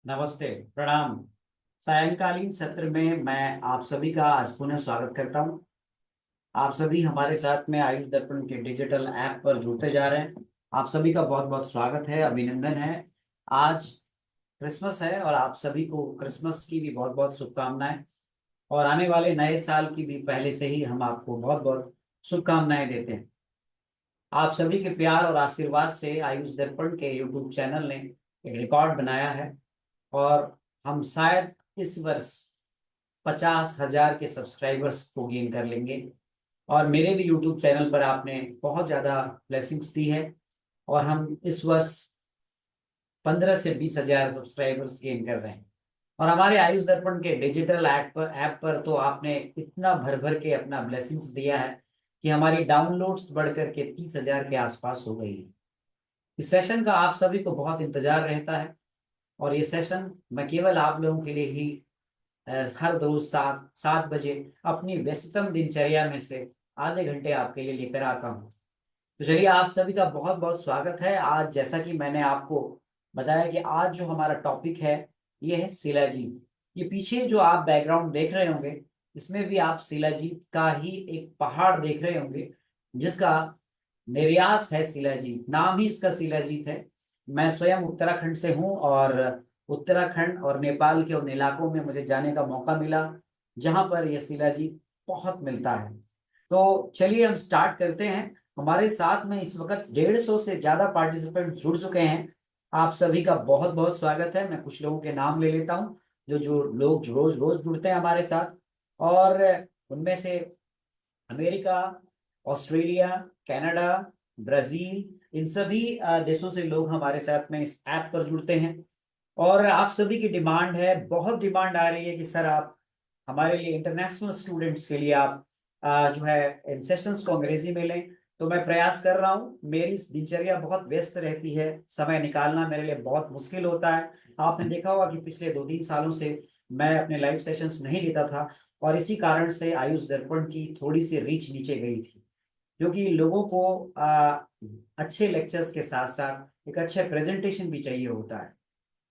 नमस्ते। प्रणाम। सायंकालीन सत्र में मैं आप सभी का आज पुनः स्वागत करता हूं। आप सभी हमारे साथ में आयुष दर्पण के डिजिटल ऐप पर जुड़ते जा रहे हैं। आप सभी का बहुत बहुत स्वागत है, अभिनंदन है। आज क्रिसमस है और आप सभी को क्रिसमस की भी बहुत बहुत शुभकामनाएं। और आने वाले नए साल की भी पहले से ही हम आपको बहुत बहुत शुभकामनाएं देते हैं। आप सभी के प्यार और आशीर्वाद से आयुष दर्पण के यूट्यूब चैनल ने एक रिकॉर्ड बनाया है। और हम शायद इस वर्ष 50,000 के सब्सक्राइबर्स को गेन कर लेंगे। और मेरे भी यूट्यूब चैनल पर आपने बहुत ज्यादा ब्लेसिंग्स दी है। और हम इस वर्ष 15 से 20 हजार सब्सक्राइबर्स गेन कर रहे हैं। और हमारे आयुष दर्पण के डिजिटल ऐप पर तो आपने इतना भर भर के अपना ब्लेसिंग्स दिया है कि हमारी डाउनलोड्स बढ़कर के 30,000 के आसपास हो गई है। इस सेशन का आप सभी को बहुत इंतजार रहता है। और ये सेशन मैं केवल आप लोगों के लिए ही हर रोज 7 7 बजे अपनी व्यस्ततम दिनचर्या में से आधे घंटे आपके लिए लेकर आता हूँ। तो चलिए, आप सभी का बहुत बहुत स्वागत है। आज जैसा कि मैंने आपको बताया कि आज जो हमारा टॉपिक है ये है शिलाजीत। ये पीछे जो आप बैकग्राउंड देख रहे होंगे, इसमें भी आप शिलाजीत का ही एक पहाड़ देख रहे होंगे, जिसका निर्यास है शिलाजीत। नाम ही इसका शिलाजीत है। मैं स्वयं उत्तराखंड से हूँ और उत्तराखंड और नेपाल के उन इलाकों में मुझे जाने का मौका मिला जहां पर यह शिलाजीत बहुत मिलता है। तो चलिए हम स्टार्ट करते हैं। हमारे साथ में इस वक्त 150 से ज्यादा पार्टिसिपेंट जुड़ चुके हैं। आप सभी का बहुत बहुत स्वागत है। मैं कुछ लोगों के नाम ले लेता हूँ जो जो लोग रोज रोज जुड़ते हैं हमारे साथ। और उनमें से अमेरिका, ऑस्ट्रेलिया, कनाडा, ब्राजील, इन सभी देशों से लोग हमारे साथ में इस ऐप पर जुड़ते हैं। और आप सभी की डिमांड है, बहुत डिमांड आ रही है कि सर आप हमारे लिए इंटरनेशनल स्टूडेंट्स के लिए आप जो है इन सेशंस को अंग्रेजी में लें। तो मैं प्रयास कर रहा हूँ। मेरी दिनचर्या बहुत व्यस्त रहती है, समय निकालना मेरे लिए बहुत मुश्किल होता है। आपने देखा होगा कि पिछले 2 3 सालों से मैं अपने लाइव सेशंस नहीं लेता था। और इसी कारण से आयुष दर्पण की थोड़ी सी रीच नीचे गई थी, क्योंकि लोगों को अच्छे लेक्चर्स के साथ साथ एक अच्छे प्रेजेंटेशन भी चाहिए होता है।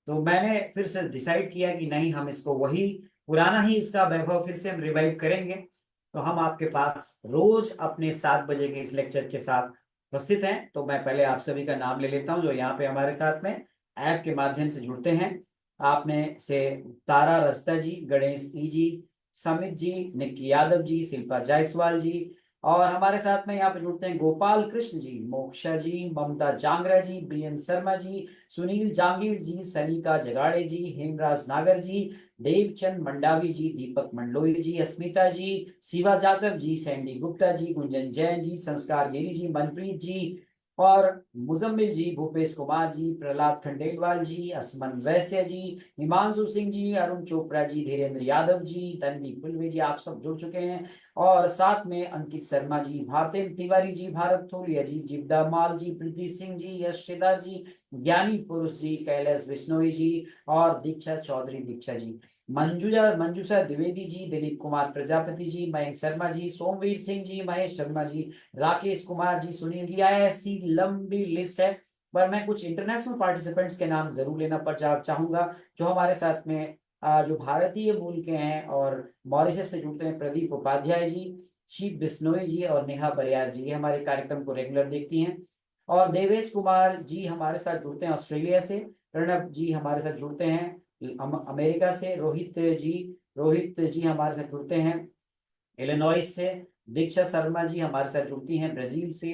तो मैंने फिर से डिसाइड किया कि नहीं, हम इसको वही पुराना ही इसका वैभव फिर से हम रिवाइव करेंगे। तो हम आपके पास रोज अपने 7 बजे के इस लेक्चर के साथ उपस्थित हैं। तो मैं पहले आप सभी का नाम ले लेता हूं जो यहाँ पे हमारे साथ में ऐप के माध्यम से जुड़ते हैं। आप में से तारा रस्ता जी, गणेश ई जी, समित जी, निक्की यादव जी, शिल्पा जायसवाल जी। और हमारे साथ में यहाँ पे जुड़ते हैं गोपाल कृष्ण जी, मोक्षा जी, ममता जांगरा जी, बीएन शर्मा जी, सुनील जांगीर जी, सनिका जगाड़े जी, हेमराज नागर जी, देवचंद मंडावी जी, दीपक मंडलोई जी, अस्मिता जी, शिवा जादव जी, सैंडी गुप्ता जी, गुंजन जैन जी, संस्कार गिरी जी, मनप्रीत जी, और मुजम्मिल जी, भूपेश कुमार जी, प्रहलाद खंडेलवाल जी, असमन वैश्य जी, हिमांशु सिंह जी, अरुण चोपड़ा जी, धीरेन्द्र यादव जी, तनवी कुलवे जी, आप सब जुड़ चुके हैं। और साथ में अंकित शर्मा जी, भारतेंद्र तिवारी जी, भारत थोलिया जी, जीवदा माल जी, प्रीति सिंह जी, यश सिदार जी, ज्ञानी पुरुष जी, कैलाश बिश्नोई जी, और दीक्षा चौधरी दीक्षा जी, मंजूषा द्विवेदी जी, दिलीप कुमार प्रजापति जी, मयंक शर्मा जी, सोमवीर सिंह जी, महेश शर्मा जी, राकेश कुमार जी, सुनील जी। ऐसी लंबी लिस्ट है। पर मैं कुछ इंटरनेशनल पार्टिसिपेंट्स के नाम जरूर लेना पर चाहूंगा जो हमारे साथ में जो भारतीय मूल के हैं और मॉरिशस से जुड़ते हैं। प्रदीप उपाध्याय जी, शिव बिश्नोई जी और नेहा बरियार जी, ये हमारे कार्यक्रम को रेगुलर देखती हैं। और देवेश कुमार जी हमारे साथ जुड़ते हैं ऑस्ट्रेलिया से। प्रणब जी हमारे साथ जुड़ते हैं अमेरिका से। रोहित जी हमारे साथ जुड़ते हैं इलिनॉइस से। दीक्षा शर्मा जी हमारे साथ जुड़ती हैं ब्राजील से।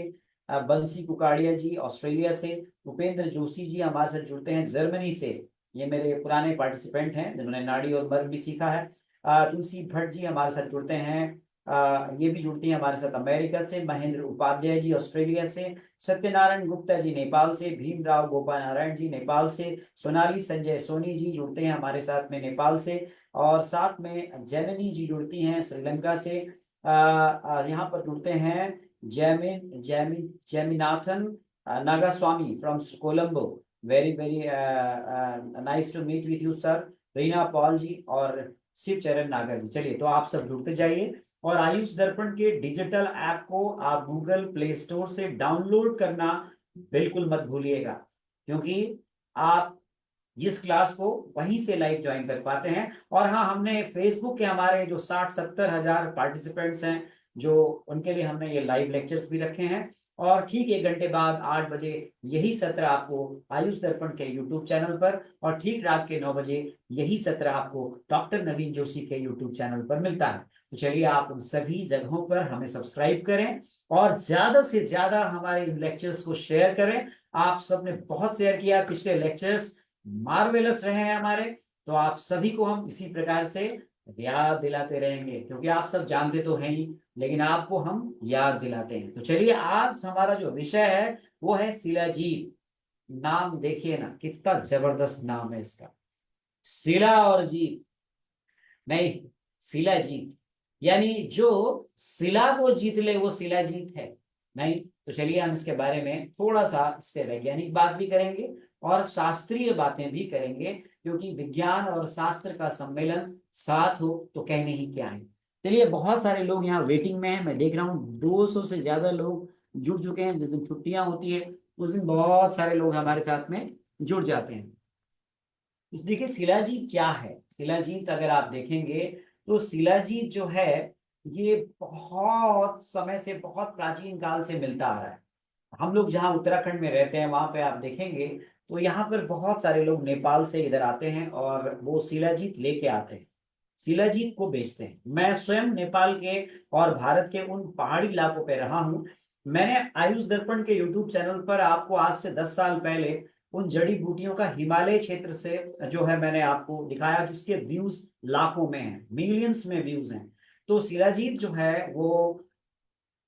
बंसी कुकाड़िया जी ऑस्ट्रेलिया से। उपेंद्र जोशी जी हमारे साथ जुड़ते हैं जर्मनी से। ये मेरे पुराने पार्टिसिपेंट हैं जिन्होंने नाड़ी और मर्म भी सीखा है। तुलसी भट्ट जी हमारे साथ जुड़ते हैं। ये भी जुड़ती हैं हमारे साथ अमेरिका से। महेंद्र उपाध्याय जी ऑस्ट्रेलिया से। सत्यनारायण गुप्ता जी नेपाल से। भीमराव गोपाल नारायण जी नेपाल से। सोनाली संजय सोनी जी जुड़ते हैं हमारे साथ में नेपाल से। और साथ में जैमिनी जी जुड़ती हैं श्रीलंका से। यहाँ पर जुड़ते हैं Jaiminathan Nagaswamy from Colombo. Very very nice to meet with you sir. Reena Paul ji और शिव चरण नागर जी। चलिए, तो आप सब जुड़ते जाइए। और आयुष दर्पण के डिजिटल ऐप को आप गूगल प्ले स्टोर से डाउनलोड करना बिल्कुल मत भूलिएगा, क्योंकि आप इस क्लास को वहीं से लाइव ज्वाइन कर पाते हैं। और हाँ, हमने फेसबुक के हमारे जो 60-70 हजार पार्टिसिपेंट्स हैं, जो उनके लिए हमने ये लाइव लेक्चर्स भी रखे हैं। और ठीक 1 घंटे बाद 8 बजे यही सत्र आपको आयुष दर्पण के यूट्यूब चैनल पर, और ठीक रात के 9 बजे यही सत्र आपको डॉक्टर नवीन जोशी के यूट्यूब चैनल पर मिलता है। तो चलिए, आप उन सभी जगहों पर हमें सब्सक्राइब करें और ज्यादा से ज्यादा हमारे इन लेक्चर्स को शेयर करें। आप सबने बहुत शेयर किया, पिछले लेक्चर्स मार्वेलस रहे हैं हमारे। तो आप सभी को हम इसी प्रकार से याद दिलाते रहेंगे, क्योंकि आप सब जानते तो हैं ही, लेकिन आपको हम याद दिलाते हैं। तो चलिए, आज हमारा जो विषय है वो है शिलाजीत। नाम देखिए ना, कितना जबरदस्त नाम है इसका, शिला और जीत नहीं, शिलाजीत। यानी जो शिला को जीत ले वो शिलाजीत है नहीं। तो चलिए, हम इसके बारे में थोड़ा सा इस पे वैज्ञानिक बात भी करेंगे और शास्त्रीय बातें भी करेंगे, क्योंकि विज्ञान और शास्त्र का सम्मेलन साथ हो तो कहने ही क्या है। चलिए, बहुत सारे लोग यहाँ वेटिंग में हैं, मैं देख रहा हूँ 200 से ज्यादा लोग जुड़ चुके हैं। जिस दिन छुट्टियां होती है उस दिन बहुत सारे लोग हमारे साथ में जुड़ जाते हैं। तो देखिए, शिलाजीत क्या है। शिलाजीत अगर आप देखेंगे तो शिलाजीत जो है ये बहुत समय से, बहुत प्राचीन काल से मिलता आ रहा है। हम लोग जहाँ उत्तराखंड में रहते हैं वहां पे आप देखेंगे तो यहाँ पर बहुत सारे लोग नेपाल से इधर आते हैं और वो शिलाजीत लेके आते हैं, शिलाजीत को बेचते हैं। मैं स्वयं नेपाल के और भारत के उन पहाड़ी इलाकों पे रहा हूँ। मैंने आयुष दर्पण के यूट्यूब चैनल पर आपको आज से 10 साल पहले उन जड़ी बूटियों का हिमालय क्षेत्र से जो है मैंने आपको दिखाया, जिसके व्यूज लाखों में हैं, मिलियंस में व्यूज हैं। तो शिलाजीत जो है वो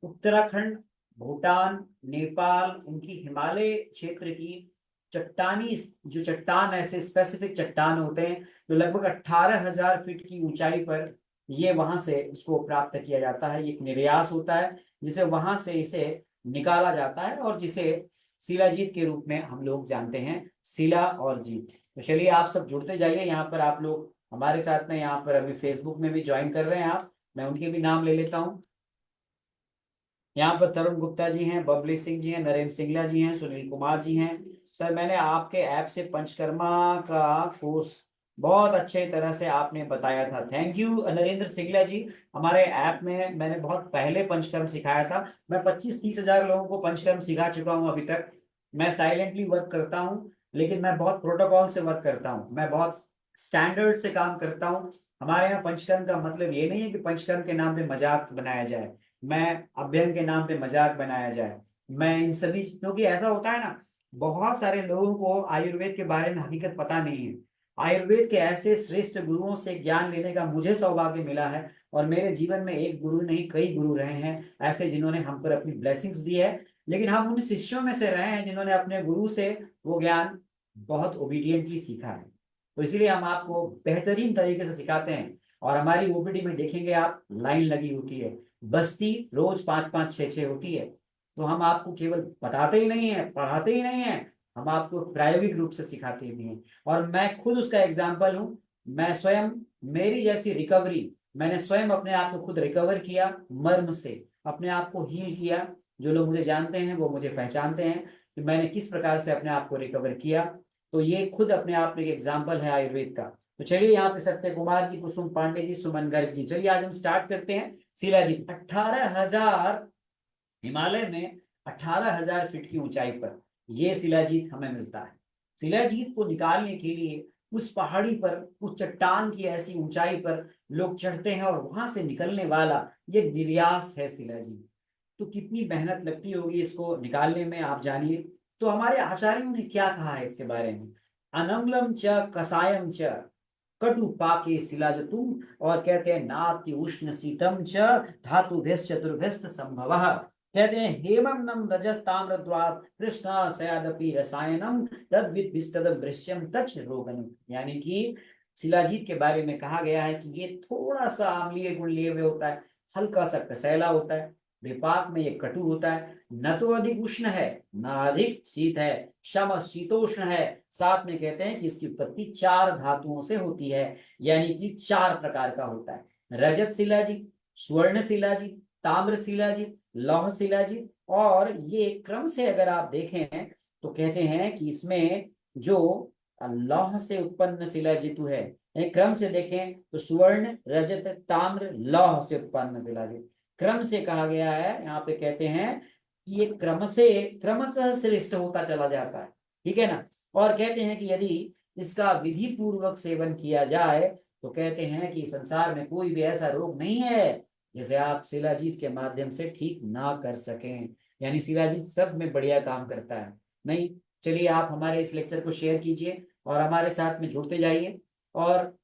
उत्तराखंड, भूटान, नेपाल, उनकी हिमालय क्षेत्र की चट्टानी, जो चट्टान ऐसे स्पेसिफिक चट्टान होते हैं जो लगभग 18,000 फीट की ऊंचाई पर, ये वहां से इसको प्राप्त किया जाता है। ये एक निर्यास होता है जिसे वहां से इसे निकाला जाता है और जिसे शिलाजीत के रूप में हम लोग जानते हैं, शिला और जीत। तो चलिए, आप सब जुड़ते जाइए। यहाँ पर आप लोग हमारे साथ में यहाँ पर अभी फेसबुक में भी ज्वाइन कर रहे हैं आप, मैं उनके भी नाम ले लेता हूँ। यहाँ पर तरुण गुप्ता जी हैं, बबली सिंह जी हैं, नरेंद्र सिंगला जी हैं, सुनील कुमार जी हैं। सर, मैंने आपके ऐप से पंचकर्मा का कोर्स बहुत अच्छे तरह से आपने बताया था, थैंक यू नरेंद्र सिंगला जी। हमारे ऐप में मैंने बहुत पहले पंचकर्म सिखाया था। मैं 25-30 हजार लोगों को पंचकर्म सिखा चुका हूँ अभी तक। मैं साइलेंटली वर्क करता हूँ, लेकिन मैं बहुत प्रोटोकॉल से वर्क करता हूँ, मैं बहुत स्टैंडर्ड से काम करता हूँ। हमारे यहाँ पंचकर्म का मतलब ये नहीं है कि पंचकर्म के नाम पे मजाक बनाया जाए, मैं अभ्यंग के नाम पे मजाक बनाया जाए। मैं इन सभी, क्योंकि ऐसा होता है ना, बहुत सारे लोगों को आयुर्वेद के बारे में हकीकत पता नहीं है। आयुर्वेद के ऐसे श्रेष्ठ गुरुओं से ज्ञान लेने का मुझे सौभाग्य मिला है, और मेरे जीवन में एक गुरु नहीं कई गुरु रहे हैं ऐसे, जिन्होंने हम पर अपनी ब्लेसिंग्स दी है। लेकिन हम उन शिष्यों में से रहे हैं जिन्होंने अपने गुरु से वो ज्ञान बहुत ओबीडियंटली सीखा है। तो इसीलिए हम आपको बेहतरीन तरीके से सिखाते हैं। और हमारी ओपीडी में देखेंगे आप, लाइन लगी होती है, बस्ती रोज 5-5, 6-6 होती है। तो हम आपको केवल बताते ही नहीं है, पढ़ाते ही नहीं है, हम आपको प्रायोगिक रूप से सिखाते भी हैं। और मैं खुद उसका एग्जाम्पल हूँ। मैं स्वयं, मेरी जैसी रिकवरी, मैंने स्वयं अपने आप को खुद रिकवर किया, मर्म से अपने आप को हील किया। जो लोग मुझे जानते हैं वो मुझे पहचानते हैं कि मैंने किस प्रकार से अपने आप को रिकवर किया। तो ये खुद अपने आप में एक एग्जाम्पल है आयुर्वेद का। तो चलिए, यहाँ पे सत्य कुमार जी, कुसुम पांडे जी, सुमन गर्ग जी, चलिए आज हम स्टार्ट करते हैं। शिलाजीत 18,000, हिमालय में 18,000 फीट की ऊंचाई पर यह शिलाजीत हमें मिलता है। शिलाजीत को निकालने के लिए उस पहाड़ी पर, उस चट्टान की ऐसी ऊंचाई पर लोग चढ़ते हैं, और वहां से निकलने वाला ये निर्यास है शिलाजीत। तो कितनी मेहनत लगती होगी इसको निकालने में, आप जानिए। तो हमारे आचार्यों ने क्या कहा है इसके बारे में, अनंगलम च कसायम च कटु पाके शिलाजतुम, और कहते हैं नाति उष्ण शीतम च धातु चतुर्भ्यस्त संभव। कहते हैं हेमम नम रजत ताम्र द्वार कृष्णा सयादपि रसायनम तद्विद विस्तदम दृश्यम तच रोगनम। यानी कि शिलाजीत के बारे में कहा गया है कि ये थोड़ा सा अम्लीय गुण लिए हुए होता है, हल्का सा कसैला होता है, विपाक में ये कटु होता है, न तो अधिक उष्ण है न अधिक शीत है, शम शीतोष्ण है। साथ में कहते हैं कि इसकी उत्पत्ति 4 धातुओं से होती है, यानी कि 4 प्रकार का होता है, रजत शिलाजीत, स्वर्ण शिलाजीत, ताम्र शिलाजीत, लौह शिलाजीत। और ये क्रम से अगर आप देखें तो कहते हैं कि इसमें जो लौह से उत्पन्न शिलाजित है। एक क्रम से देखें तो स्वर्ण, रजत, ताम्र, लौह से उत्पन्न शिलाजित। क्रम से कहा गया है, यहाँ पे कहते हैं कि ये क्रमशः श्रेष्ठ होता चला जाता है, ठीक है ना। और कहते हैं कि यदि इसका विधि पूर्वक सेवन किया जाए तो कहते हैं कि संसार में कोई भी ऐसा रोग नहीं है जिसे आप शिलाजीत के माध्यम से ठीक ना कर सकें। यानी शिलाजीत सब में बढ़िया काम करता है। नहीं, चलिए आप हमारे इस लेक्चर को शेयर कीजिए और हमारे साथ में जुड़ते जाइए। और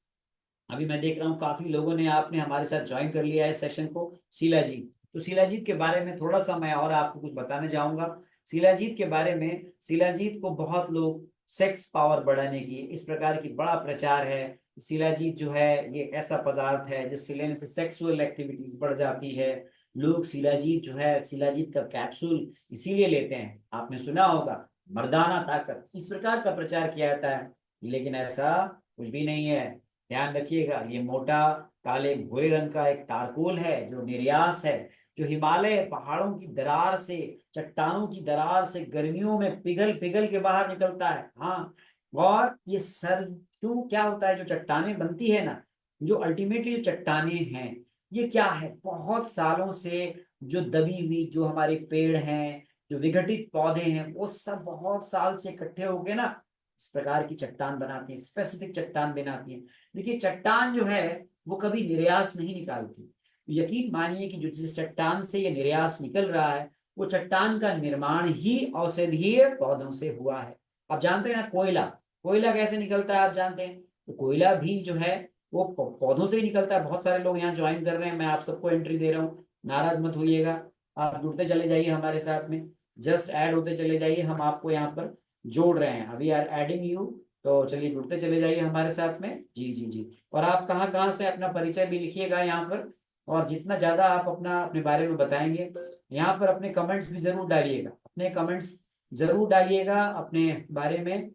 अभी मैं देख रहा हूँ काफी लोगों ने आपने हमारे साथ ज्वाइन कर लिया है इस सेशन को। शिलाजीत, तो शिलाजीत के बारे में थोड़ा सा मैं और आपको कुछ बताने जाऊंगा। शिलाजीत के बारे में, शिलाजीत को बहुत लोग सेक्स पावर बढ़ाने की इस प्रकार की बड़ा प्रचार है। शिलाजीत जो है ये ऐसा पदार्थ है जिससे लेने से सेक्सुअल एक्टिविटीज बढ़ जाती है। लोग शिलाजीत जो है, शिलाजीत का कैप्सूल इसीलिए लेते हैं, आपने सुना होगा, मर्दाना ताकत, इस प्रकार का प्रचार किया जाता है। लेकिन ऐसा कुछ भी नहीं है। ध्यान रखिएगा, ये मोटा काले भूरे रंग का एक तारकोल है जो निर्यास है, जो हिमालय पहाड़ों की दरार से, चट्टानों की दरार से गर्मियों में पिघल पिघल के बाहर निकलता है। हाँ, और ये सर क्यों क्या होता है, जो चट्टानें बनती है ना, जो अल्टीमेटली जो चट्टानें हैं, ये क्या है, बहुत सालों से जो दबी हुई जो हमारे पेड़ हैं, जो विघटित पौधे हैं, वो सब बहुत साल से इकट्ठे होके ना इस प्रकार की चट्टान बनाती है, स्पेसिफिक चट्टान बनाती है। देखिए चट्टान जो है वो कभी निर्यास नहीं निकालती। यकीन मानिए कि जो जिस चट्टान से ये निर्यास निकल रहा है, वो चट्टान का निर्माण ही औषधीय पौधों से हुआ है। आप जानते हैं ना, कोयला, कोयला कैसे निकलता है आप जानते हैं, तो कोयला भी जो है वो पौधों से ही निकलता है। बहुत सारे लोग यहाँ ज्वाइन कर रहे हैं, मैं आप सबको एंट्री दे रहा हूँ, नाराज मत होइएगा। आप जुड़ते चले जाइए हमारे साथ में, जस्ट ऐड होते चले जाइए, हम आपको यहाँ पर जोड़ रहे हैं, वी आर एडिंग यू। तो चलिए जुड़ते चले जाइए हमारे साथ में। जी जी जी। और आप कहाँ कहाँ से, अपना परिचय भी लिखिएगा यहाँ पर, और जितना ज्यादा आप अपना अपने बारे में बताएंगे, यहाँ पर अपने कमेंट्स भी जरूर डालिएगा, अपने कमेंट्स जरूर डालिएगा, अपने बारे में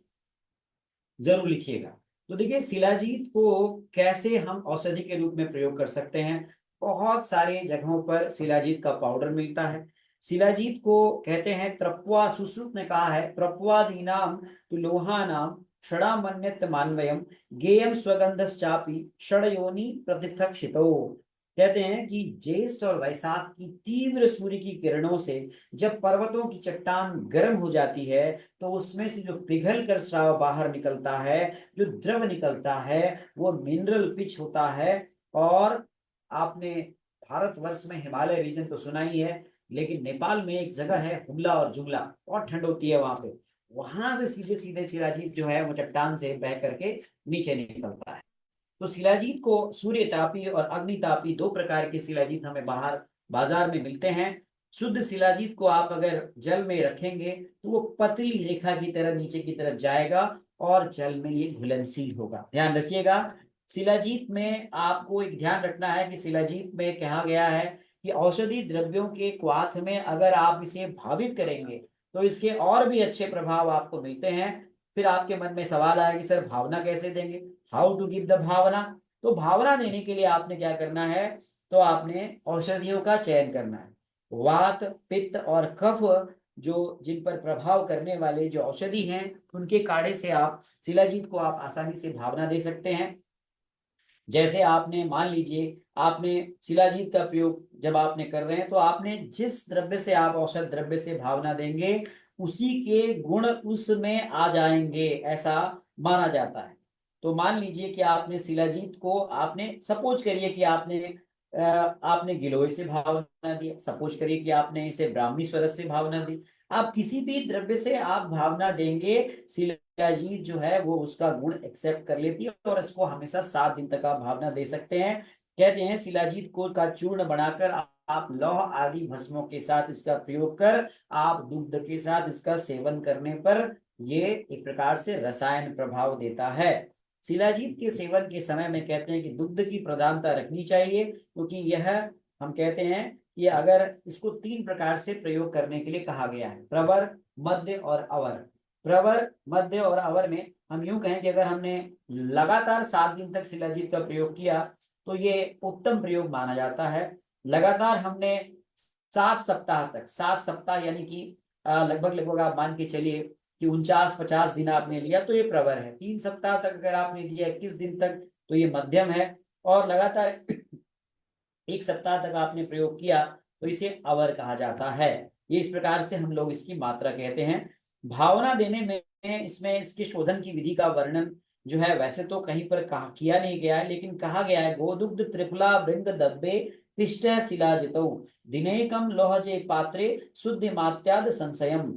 जरूर लिखिएगा। तो देखिए शिलाजीत को कैसे हम औषधि के रूप में प्रयोग कर सकते हैं। बहुत सारे जगहों पर शिलाजीत का पाउडर मिलता है। शिलाजीत को कहते हैं त्रप्वा, सुश्रुत ने कहा है, त्रप्वादीनाम तुलोहानाम षडामन्यत मान्वयम गेयम स्वगंधश्चापि षडयोनि प्रतिथक्षितो। कहते हैं कि ज्येष्ठ और वैशाख की तीव्र सूर्य की किरणों से जब पर्वतों की चट्टान गर्म हो जाती है तो उसमें से जो पिघल कर स्राव बाहर निकलता है, जो द्रव निकलता है, वो मिनरल पिच होता है। और आपने भारतवर्ष में हिमालय रीजन तो सुना ही है, लेकिन नेपाल में एक जगह है हुमला और जुमला, बहुत ठंड होती है वहां पे, वहां से सीधे सीधे शिलाजीत जो है वो चट्टान से बह करके नीचे निकलता है। तो शिलाजीत को सूर्य तापी और अग्नि तापी दो प्रकार के शिलाजीत हमें बाहर बाजार में मिलते हैं। शुद्ध शिलाजीत को आप अगर जल में रखेंगे तो वो पतली रेखा की तरह नीचे की तरफ जाएगा और जल में ये घुलनशील होगा। ध्यान रखिएगा, शिलाजीत में आपको एक ध्यान रखना है कि शिलाजीत में कहा गया है कि औषधि द्रव्यों के क्वाथ में अगर आप इसे भावित करेंगे तो इसके और भी अच्छे प्रभाव आपको मिलते हैं। फिर आपके मन में सवाल आया कि सर भावना कैसे देंगे, हाउ टू गिव द भावना। तो भावना देने के लिए आपने क्या करना है, तो आपने औषधियों का चयन करना है। वात, पित्त और कफ, जो जिन पर प्रभाव करने वाले जो औषधि हैं, उनके काढ़े से आप शिलाजीत को आप आसानी से भावना दे सकते हैं। जैसे आपने मान लीजिए आपने शिलाजीत का प्रयोग जब आपने कर रहे हैं तो आपने जिस द्रव्य से आप औषध द्रव्य से भावना देंगे उसी के गुण उसमें आ जाएंगे, ऐसा माना जाता है। तो मान लीजिए कि आपने शिलाजीत को, आपने सपोज करिए कि आपने गिलोय से भावना दी, सपोज करिए कि आपने इसे ब्राह्मी स्वरस से भावना दी। आप किसी भी द्रव्य से आप भावना देंगे, शिलाजीत जो है वो उसका गुण एक्सेप्ट कर लेती है और इसको हमेशा 7 दिन तक आप भावना दे सकते हैं। कहते हैं शिलाजीत को का चूर्ण बनाकर आप लौह आदि भस्मों के साथ इसका प्रयोग कर, आप दुग्ध के साथ इसका सेवन करने पर ये एक प्रकार से रसायन प्रभाव देता है। शिलाजीत के सेवन के समय में कहते हैं कि दुग्ध की प्रधानता रखनी चाहिए, क्योंकि यह, हम कहते हैं कि अगर इसको 3 प्रकार से प्रयोग करने के लिए कहा गया है, प्रवर, मध्य और अवर। प्रवर, मध्य और अवर में हम यूं कहें कि अगर हमने लगातार 7 दिन तक शिलाजीत का प्रयोग किया तो ये उत्तम प्रयोग माना जाता है। लगातार हमने 7 सप्ताह तक, 7 सप्ताह यानी कि लगभग लगभग आप मान के चलिए कि 49-50 दिन आपने लिया तो ये प्रवर है, 3 सप्ताह तक अगर आपने लिया 21 दिन तक तो ये मध्यम है, और लगातार 1 सप्ताह तक आपने प्रयोग किया तो इसे अवर कहा जाता है। ये इस प्रकार से हम लोग इसकी मात्रा कहते हैं। भावना देने में इसमें इसके शोधन की विधि का वर्णन जो है वैसे तो कहीं पर कहा किया नहीं गया है, लेकिन कहा गया है गोदुग्ध त्रिफला भृंग दब्बे पिष्ट शिलाजितौ दिनेकम लोहजे पात्रे शुद्ध मात्याद संशयम।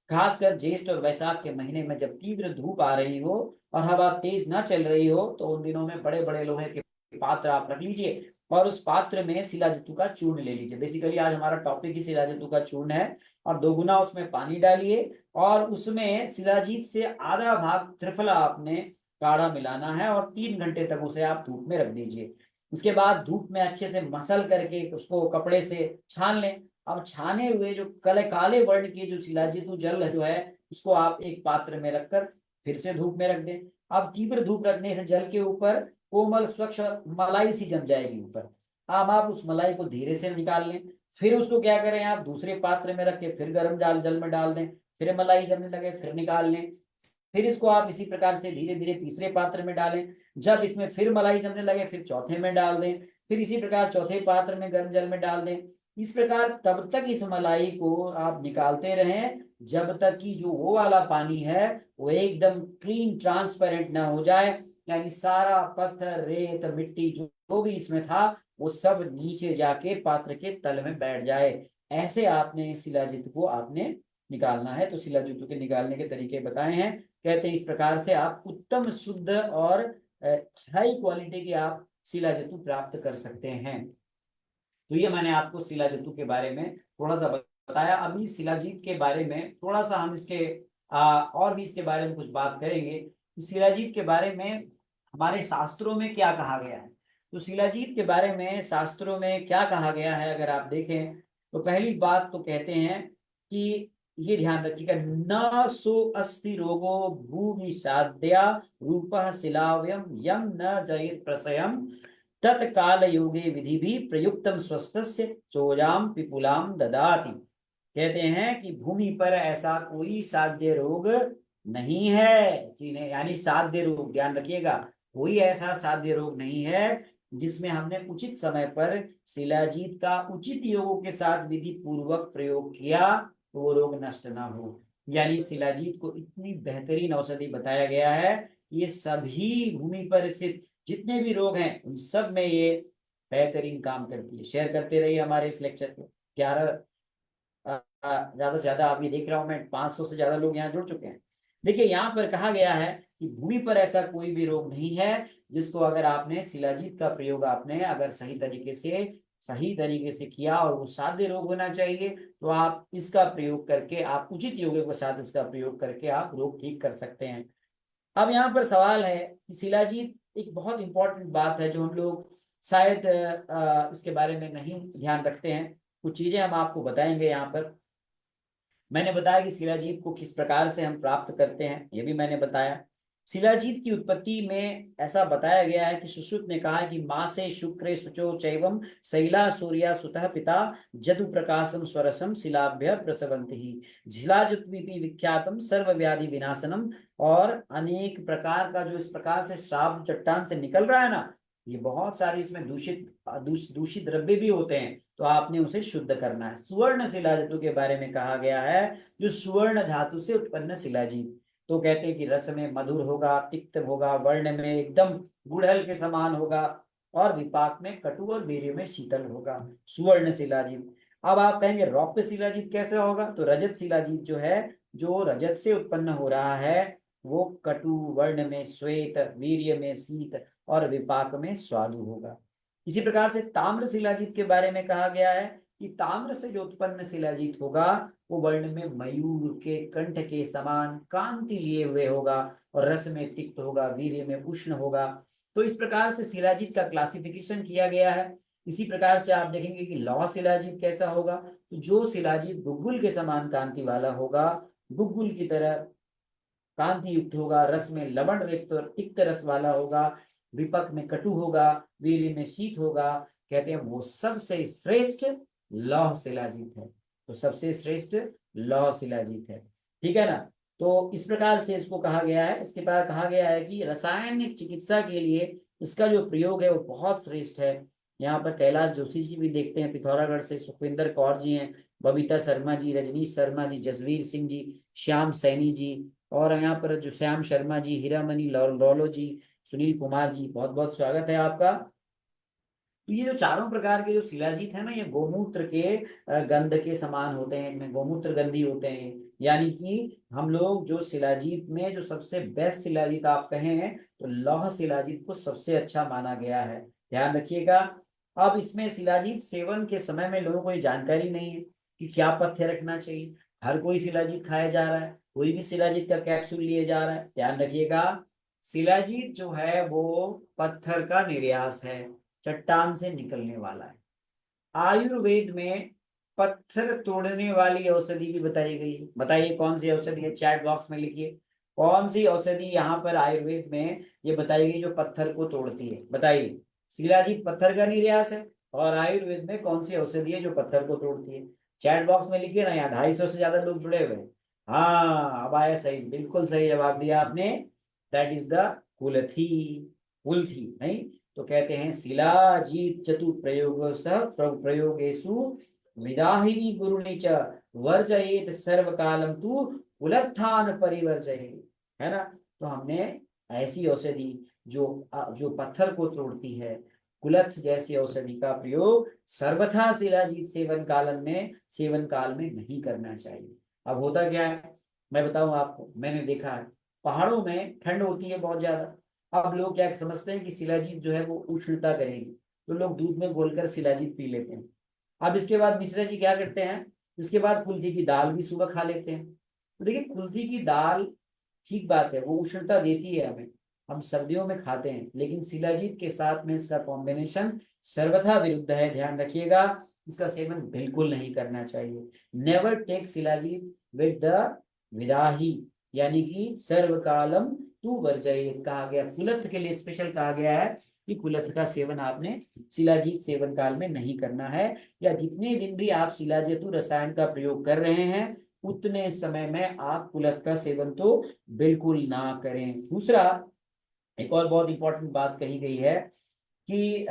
खासकर ज्येष्ठ और वैशाख के महीने में जब तीव्र धूप आ रही हो और हवा तेज न चल रही हो तो उन दिनों में बड़े बड़े लोहे के पात्र आप रख लीजिए और उस पात्र में शिलाजितु का चूर्ण ले लीजिए। बेसिकली आज हमारा टॉपिक ही शिलाजितु का चूर्ण है। और 2 गुना उसमें पानी डालिए और उसमें शिलाजीत से आधा भाग त्रिफला आपने काढ़ा मिलाना है और 3 घंटे तक उसे आप धूप में रख दीजिए। उसके बाद धूप में अच्छे से मसल करके उसको कपड़े से छान लें। अब छाने हुए जो काले वर्ण के जो शिलाजितु जल जो है उसको आप एक पात्र में रखकर फिर से धूप में रख दें। अब तीव्र धूप रखने से जल के ऊपर कोमल स्वच्छ मलाई सी जम जाएगी ऊपर। अब आप उस मलाई को धीरे से निकाल लें। फिर उसको क्या करें, आप दूसरे पात्र में रख के फिर गर्म जल में डाल दें, फिर मलाई जमने लगे फिर निकाल लें। फिर इसको आप इसी प्रकार से धीरे धीरे तीसरे पात्र में डालें। जब इसमें फिर मलाई जमने लगे फिर चौथे में डाल दें, फिर इसी प्रकार चौथे पात्र में गर्म जल में डाल दें। इस प्रकार तब तक इस मलाई को आप निकालते रहें जब तक कि जो वो वाला पानी है वो एकदम क्लीन ट्रांसपेरेंट ना हो जाए, यानी सारा पत्थर रेत मिट्टी जो भी इसमें था वो सब नीचे जाके पात्र के तल में बैठ जाए। ऐसे आपने शिलाजित को आपने निकालना है। तो शिलाजित के निकालने के तरीके बताए हैं। कहते हैं इस प्रकार से आप उत्तम शुद्ध और हाई क्वालिटी के आप शिलाजितु प्राप्त कर सकते हैं। तो ये मैंने आपको शिलाजितु के बारे में थोड़ा सा बताया। अभी शिलाजीत के बारे में थोड़ा सा हम इसके और भी इसके बारे में कुछ बात करेंगे। शिलाजीत के बारे में हमारे शास्त्रों में क्या कहा गया है। तो शिलाजीत के बारे में शास्त्रों में क्या कहा गया है अगर आप देखें तो पहली बात तो कहते हैं कि ये ध्यान रखिएगा, न सो अस्ति रोगो भूमि साध्या रूप शिलाव्यम यम न जयेत प्रसयम तत्काल योगे विधि भी प्रयुक्तम स्वस्थस्य चोजाम पिपुलाम ददाति। कहते हैं कि भूमि पर ऐसा कोई साध्य रोग नहीं है, यानी साध्य रोग ध्यान रखिएगा, कोई ऐसा साध्य रोग नहीं है जिसमें हमने उचित समय पर शिलाजीत का उचित योगों के साथ विधि पूर्वक प्रयोग किया तो वो रोग नष्ट ना हो। यानी शिलाजीत को इतनी बेहतरीन औषधि बताया गया है, ये सभी भूमि पर स्थित जितने भी रोग हैं उन सब में ये बेहतरीन काम करती है। शेयर करते रहिए हमारे इस लेक्चर को। 11 ज्यादा से ज्यादा आप ये देख रहा हूं मैं 500 से ज्यादा लोग यहाँ जुड़ चुके हैं। देखिए यहाँ पर कहा गया है कि भूमि पर ऐसा कोई भी रोग नहीं है जिसको अगर आपने शिलाजीत का प्रयोग आपने अगर सही तरीके से किया और वो साध्य रोग होना चाहिए तो आप इसका प्रयोग करके आप उचित योगों के साथ इसका प्रयोग करके आप रोग ठीक कर सकते हैं। अब यहाँ पर सवाल है कि शिलाजीत एक बहुत इंपॉर्टेंट बात है जो हम लोग शायद इसके बारे में नहीं ध्यान रखते हैं। कुछ चीजें हम आपको बताएंगे यहाँ पर। मैंने बताया कि शिलाजीत को किस प्रकार से हम प्राप्त करते हैं, ये भी मैंने बताया। शिलाजीत की उत्पत्ति में ऐसा बताया गया है कि सुश्रुत ने कहा है कि माँ से शुक्रे शुचो चैवम शैला सूर्या सुतः पिता जदु प्रकाशम स्वरसम शिलाभ्य प्रसवंत ही शिलाजित विख्यातम सर्वव्याधि विनाशनम। और अनेक प्रकार का जो इस प्रकार से श्राप चट्टान से निकल रहा है ना, ये बहुत सारे इसमें दूषित द्रव्य भी होते हैं तो आपने उसे शुद्ध करना है। सुवर्ण शिलाजितु के बारे में कहा गया है जो सुवर्ण धातु से उत्पन्न शिलाजीत। तो कहते हैं कि रस में मधुर होगा, तिक्त होगा, वर्ण में एकदम गुड़हल के समान होगा और विपाक में कटु और वीर्य में शीतल होगा सुवर्ण शिलाजीत। अब आप कहेंगे रौप्य शिलाजीत कैसे होगा, तो रजत शिलाजीत जो है जो रजत से उत्पन्न हो रहा है वो कटु, वर्ण में श्वेत, वीर्य में शीत और विपाक में स्वादु होगा। इसी प्रकार से ताम्र शिलाजीत के बारे में कहा गया है कि ताम्र से जो उत्पन्न शिलाजीत होगा वो वर्ण में मयूर के कंठ के समान कांति लिए हुए होगा और रस में तिक्त होगा, वीर्य में उष्ण होगा। तो इस प्रकार से शिलाजीत का क्लासिफिकेशन किया गया है। इसी प्रकार से आप देखेंगे कि लौह शिलाजीत कैसा होगा, तो जो शिलाजीत गुग्गुल के समान कांति वाला होगा, गुग्गुल की तरह कांति युक्त होगा, रस में लवण रिक्त और तिक्त रस वाला होगा, विपक में कटु होगा, वीर्य में शीत होगा, कहते हैं वो सबसे श्रेष्ठ लौह शिलाजीत है। तो सबसे श्रेष्ठ लौह शिलाजीत है, ठीक है ना। तो इस प्रकार से इसको कहा गया है। इसके बाद कहा गया है कि रासायनिक चिकित्सा के लिए इसका जो प्रयोग है वो बहुत श्रेष्ठ है। यहाँ पर कैलाश जोशी जी भी देखते हैं पिथौरागढ़ से, सुखविंदर कौर जी हैं, बबीता शर्मा जी, रजनीश शर्मा जी, जसवीर सिंह जी, श्याम सैनी जी, और यहाँ पर जो श्याम शर्मा जी, हीरामणि लौलो जी, सुनील कुमार जी, बहुत बहुत स्वागत है आपका। तो ये जो चारों प्रकार के जो शिलाजीत है ना, ये गोमूत्र के गंध के समान होते हैं, इनमें गोमूत्र गंधी होते हैं। यानी कि हम लोग जो शिलाजीत में जो सबसे बेस्ट शिलाजीत आप कहें तो लौह शिलाजीत को सबसे अच्छा माना गया है, ध्यान रखिएगा। अब इसमें शिलाजीत सेवन के समय में लोगों को ये जानकारी नहीं है कि क्या पथ्य रखना चाहिए। हर कोई शिलाजीत खाया जा रहा है, कोई भी शिलाजीत का कैप्सूल लिए जा रहा है, ध्यान रखिएगा। शिलाजीत जो है वो पत्थर का निर्यास है, चट्टान से निकलने वाला है। आयुर्वेद में पत्थर तोड़ने वाली औषधि भी बताई गई है। बताइए कौन सी औषधि है, चैट बॉक्स में लिखिए। कौन सी औषधि यहाँ पर आयुर्वेद में ये बताई गई जो पत्थर को तोड़ती है, बताइए। शिलाजीत पत्थर का निर्यास है, और आयुर्वेद में कौन सी औषधि है जो पत्थर को तोड़ती है? चैट बॉक्स में लिखिए ना, यहाँ 250 से ज्यादा लोग जुड़े हुए हैं। हाँ, अब आया सही, बिल्कुल सही जवाब दिया आपने। दैट इज द कुलथी। कुलथी नहीं तो कहते हैं शिलाजीत चतु प्रयोगेशु विदाहिनी गुरुनि च वर्जयेत सर्वकालम तु कुलत्थान परिवर्जयेत, है ना। तो हमने ऐसी औषधि जो जो पत्थर को तोड़ती है, कुलत्थ जैसी औषधि का प्रयोग सर्वथा शिलाजीत सेवन काल में नहीं करना चाहिए। अब होता क्या है, मैं बताऊं आपको, मैंने देखा है पहाड़ों में ठंड होती है बहुत ज्यादा। अब लोग क्या समझते हैं कि शिलाजीत जो है वो उष्णता करेगी, तो लोग दूध में घोलकर शिलाजीत पी लेते हैं। अब इसके बाद मिश्रा जी क्या करते हैं, इसके बाद कुल्थी की दाल भी सुबह खा लेते हैं। तो देखिए कुल्थी की दाल, ठीक बात है वो उष्णता देती है हमें, हम सर्दियों में खाते हैं, लेकिन शिलाजीत के साथ में इसका कॉम्बिनेशन सर्वथा विरुद्ध है, ध्यान रखिएगा। इसका सेवन बिल्कुल नहीं करना चाहिए। Never take shilajit with the vidahi, यानी कि सर्वकालम तू वर्जयेत कहा गया। कुलत्थ के लिए स्पेशल कहा गया है कि कुलत्थ का सेवन आपने शिलाजीत सेवन काल में नहीं करना है, या जितने दिन भी आप शिलाजतु रसायन का प्रयोग कर रहे हैं उतने समय में आप कुलत्थ का सेवन तो बिल्कुल ना करें। दूसरा, एक और बहुत इंपॉर्टेंट बात कही गई है कि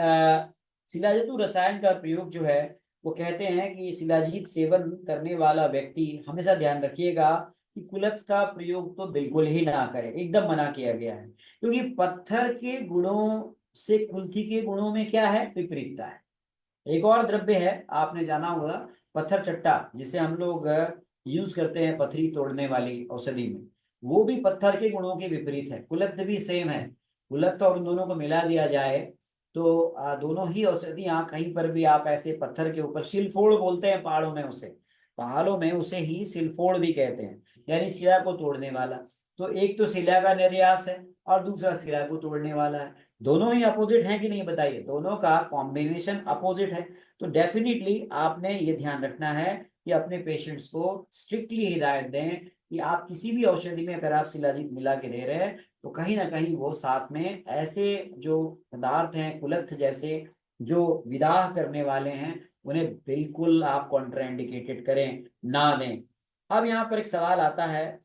शिलाजतु रसायन का प्रयोग जो है, वो कहते हैं कि शिलाजीत सेवन करने वाला व्यक्ति हमेशा ध्यान रखिएगा कि कुलत्थ का प्रयोग तो बिल्कुल ही ना करे, एकदम मना किया गया है। क्योंकि पत्थर के गुणों से कुल्थी के गुणों में क्या है, विपरीतता है। एक और द्रव्य है, आपने जाना होगा, पत्थर चट्टा, जिसे हम लोग यूज करते हैं पथरी तोड़ने वाली औषधि में, वो भी पत्थर के गुणों के विपरीत है। कुलत्थ भी सेम है। कुलत्थ और उन दोनों को मिला दिया जाए तो दोनों ही औषधियां, कहीं पर भी आप ऐसे पत्थर के ऊपर, सिलफोड़ बोलते हैं पहाड़ों में उसे, पहाड़ों में उसे ही सिलफोड़ भी कहते हैं, यानी शिला को तोड़ने वाला। तो एक तो शिला का निर्यास है और दूसरा शिला को तोड़ने वाला है। दोनों ही अपोजिट है कि नहीं, बताइए, दोनों का कॉम्बिनेशन अपोजिट है। तो डेफिनेटली आपने ये ध्यान रखना है कि अपने पेशेंट्स को स्ट्रिक्टली हिदायत दें कि आप किसी भी औषधि में अगर आप शिलाजीत मिला के दे रहे हैं तो कहीं ना कहीं वो साथ में ऐसे जो पदार्थ हैं कुलत्थ जैसे, जो विदाह करने वाले हैं, उन्हें बिल्कुल आप कॉन्ट्राइंडिकेटेड करें, ना दें। अब यहाँ पर एक सवाल आता है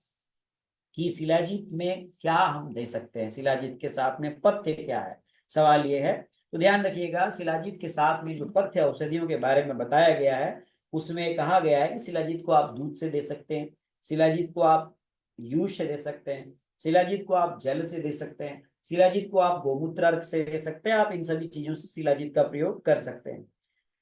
कि शिलाजीत में क्या हम दे सकते हैं, शिलाजीत के साथ में पथ्य क्या है, सवाल ये है। तो ध्यान रखिएगा, शिलाजीत के साथ में जो पथ्य औषधियों के बारे में बताया गया है उसमें कहा गया है कि शिलाजीत को आप दूध से दे सकते हैं, शिलाजीत को आप यूज से दे सकते हैं, शिलाजीत को आप जल से दे सकते हैं, शिलाजीत को आप गोमूत्र अर्क से दे सकते हैं। आप इन सभी चीजों से शिलाजीत का प्रयोग कर सकते हैं।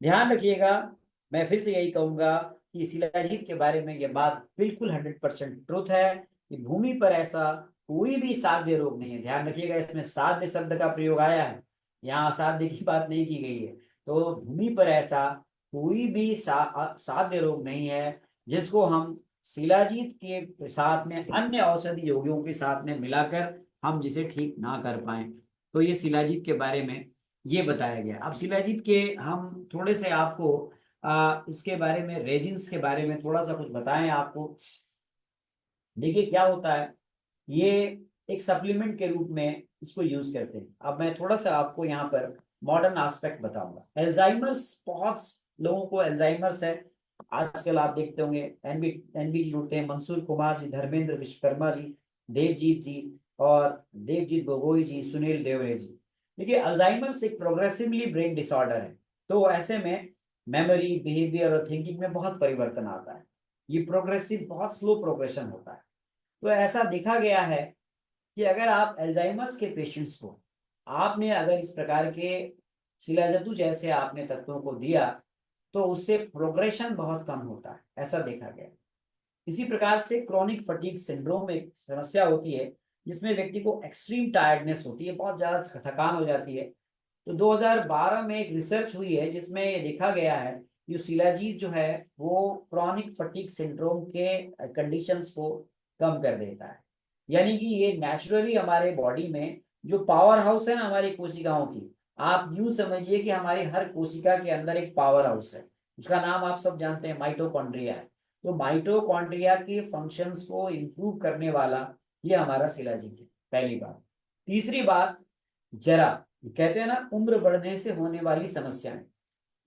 ध्यान रखिएगा, मैं फिर से यही कहूंगा कि शिलाजीत के बारे में यह बात बिल्कुल 100% ट्रुथ है कि भूमि पर ऐसा कोई भी साध्य रोग नहीं है। ध्यान रखिएगा, इसमें साध्य शब्द का प्रयोग आया है, यहाँ असाध्य की बात नहीं की गई है। तो भूमि पर ऐसा कोई भी साध्य रोग नहीं है जिसको हम शिलाजीत के साथ में अन्य औषधि योगियों के साथ में मिलाकर हम जिसे ठीक ना कर पाए। तो ये शिलाजीत के बारे में ये बताया गया। अब शिलाजीत के हम थोड़े से आपको इसके बारे में, रेजिन्स के बारे में थोड़ा सा कुछ बताएं आपको। देखिए क्या होता है, ये एक सप्लीमेंट के रूप में इसको यूज करते हैं। अब मैं थोड़ा सा आपको यहाँ पर मॉडर्न एस्पेक्ट बताऊंगा। एल्जाइमर्स, बहुत लोगों को एल्जाइमर्स है, आजकल आप देखते होंगे एनबीजी जुड़ते हैं मंसूर कुमार जी, धर्मेंद्र विश्वकर्मा जी, देवजीत जी, और देवजीत गोगोई जी, सुनील देवरे जी। देखिए अल्जाइमर्स एक प्रोग्रेसिवली ब्रेन डिसऑर्डर है, तो ऐसे में मेमोरी, बिहेवियर और थिंकिंग में बहुत परिवर्तन आता है। ये प्रोग्रेसिव, बहुत स्लो प्रोग्रेशन होता है। तो ऐसा देखा गया है कि अगर आप अल्जाइमर्स के पेशेंट्स को आपने अगर इस प्रकार के शिलाजतु जैसे आपने तत्वों को दिया तो उससे प्रोग्रेशन बहुत कम होता है, ऐसा देखा गया। इसी प्रकार से क्रोनिक फटीग सिंड्रोम एक समस्या होती है जिसमें व्यक्ति को एक्सट्रीम टायर्डनेस होती है, बहुत ज्यादा थकान हो जाती है। तो 2012 में एक रिसर्च हुई है जिसमें ये देखा गया है कि शिलाजीत जो है वो क्रोनिक फटीग सिंड्रोम के कंडीशंस को कम कर देता है। यानी कि ये नेचुरली हमारे बॉडी में जो पावर हाउस है ना हमारी कोशिकाओं की, आप यूं समझिए कि हमारी हर कोशिका के अंदर एक पावर हाउस है, उसका नाम आप सब जानते हैं, माइटोकॉन्ड्रिया है। तो माइटोकॉन्ड्रिया के फंक्शंस को इंप्रूव करने वाला ये हमारा शिलाजीत है, पहली बात। तीसरी बात, जरा कहते हैं ना उम्र बढ़ने से होने वाली समस्याएं,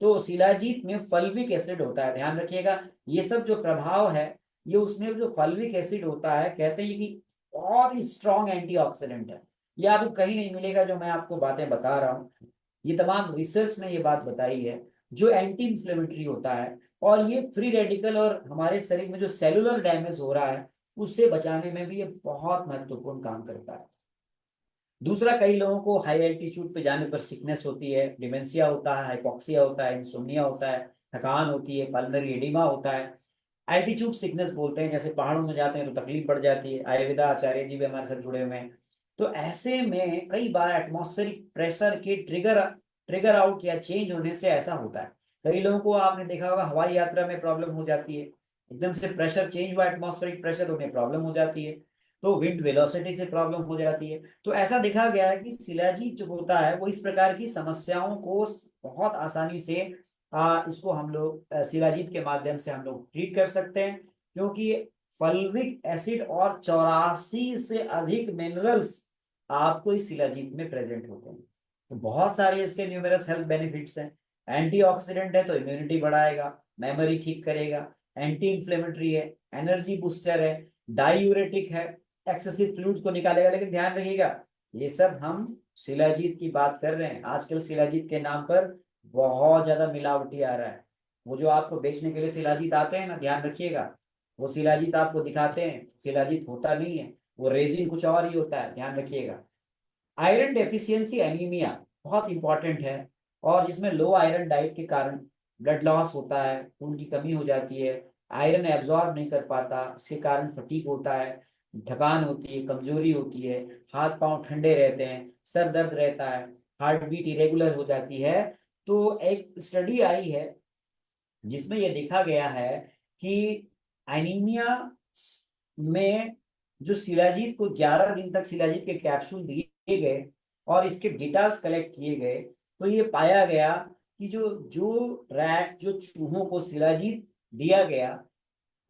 तो शिलाजीत में फल्विक एसिड होता है, ध्यान रखिएगा। ये सब जो प्रभाव है ये उसमें जो फल्विक एसिड होता है, कहते हैं कि बहुत ही स्ट्रॉन्ग एंटीऑक्सीडेंट है। ये आपको कहीं नहीं मिलेगा जो मैं आपको बातें बता रहा हूँ, ये तमाम रिसर्च ने ये बात बताई है। जो एंटी इंफ्लेमेटरी होता है और ये फ्री रेडिकल और हमारे शरीर में जो सेलुलर डैमेज हो रहा है उससे बचाने में भी ये बहुत महत्वपूर्ण काम करता है। दूसरा, कई लोगों को हाई एल्टीट्यूड पे जाने पर सिकनेस होती है, डिमेंशिया होता है, हाइपोक्सिया होता है, इंसोम्निया होता है, थकान होती है, पल्मोनरी एडिमा होता है। एल्टीट्यूड सिकनेस बोलते हैं, जैसे पहाड़ों में जाते हैं तो तकलीफ बढ़ जाती है। आयुर्वेदा आचार्य जी भी हमारे साथ जुड़े हुए हैं। तो ऐसे में कई बार एटमॉस्फेरिक प्रेशर के ट्रिगर ट्रिगर आउट या चेंज होने से ऐसा होता है। कई लोगों को आपने देखा होगा हवाई यात्रा में प्रॉब्लम हो जाती है, एकदम से प्रेशर चेंज हुआ, एटमॉस्फेरिक प्रेशर, उन्हें प्रॉब्लम हो जाती है। तो विंड वेलोसिटी से प्रॉब्लम हो जाती है। तो ऐसा देखा गया है कि शिलाजीत जो होता है वो इस प्रकार की समस्याओं को बहुत आसानी से इसको हम लोग शिलाजीत के माध्यम से हम लोग ट्रीट कर सकते हैं, क्योंकि फल्विक एसिड और 84 से अधिक मिनरल्स आपको इस शिलाजीत में प्रेजेंट होते हैं। तो बहुत सारे इसके न्यूमेरस हेल्थ बेनिफिट्स हैं। एंटीऑक्सीडेंट है तो इम्यूनिटी बढ़ाएगा, मेमोरी ठीक करेगा, एंटी इंफ्लेमेटरी है, एनर्जी बूस्टर है, डायूरेटिक है, एक्सेसिव फ्लूइड्स को निकालेगा। लेकिन ध्यान रखिएगा ये सब हम शिलाजीत की बात कर रहे हैं। आजकल शिलाजीत के नाम पर बहुत ज्यादा मिलावटी आ रहा है। वो जो आपको बेचने के लिए शिलाजीत आते हैं ना, ध्यान रखिएगा, वो शिलाजीत आपको दिखाते हैं, शिलाजीत होता नहीं है, वो रेजिन कुछ और ही होता है, ध्यान रखिएगा। आयरन डेफिशिएंसी एनीमिया बहुत इंपॉर्टेंट है, और जिसमें लो आयरन डाइट के कारण ब्लड लॉस होता है, खून की कमी हो जाती है, आयरन एब्जॉर्ब नहीं कर पाता, इसके कारण फटीग होता है, थकान होती है, कमजोरी होती है, हाथ पांव ठंडे रहते हैं, सर दर्द रहता है, हार्ट बीट इरेगुलर हो जाती है। तो एक स्टडी आई है जिसमें यह देखा गया है कि एनीमिया में जो शिलाजीत को 11 दिन तक शिलाजीत के कैप्सूल दिए गए और इसके डेटास कलेक्ट किए गए, तो ये पाया गया कि जो जो रैट जो चूहों को शिलाजीत दिया गया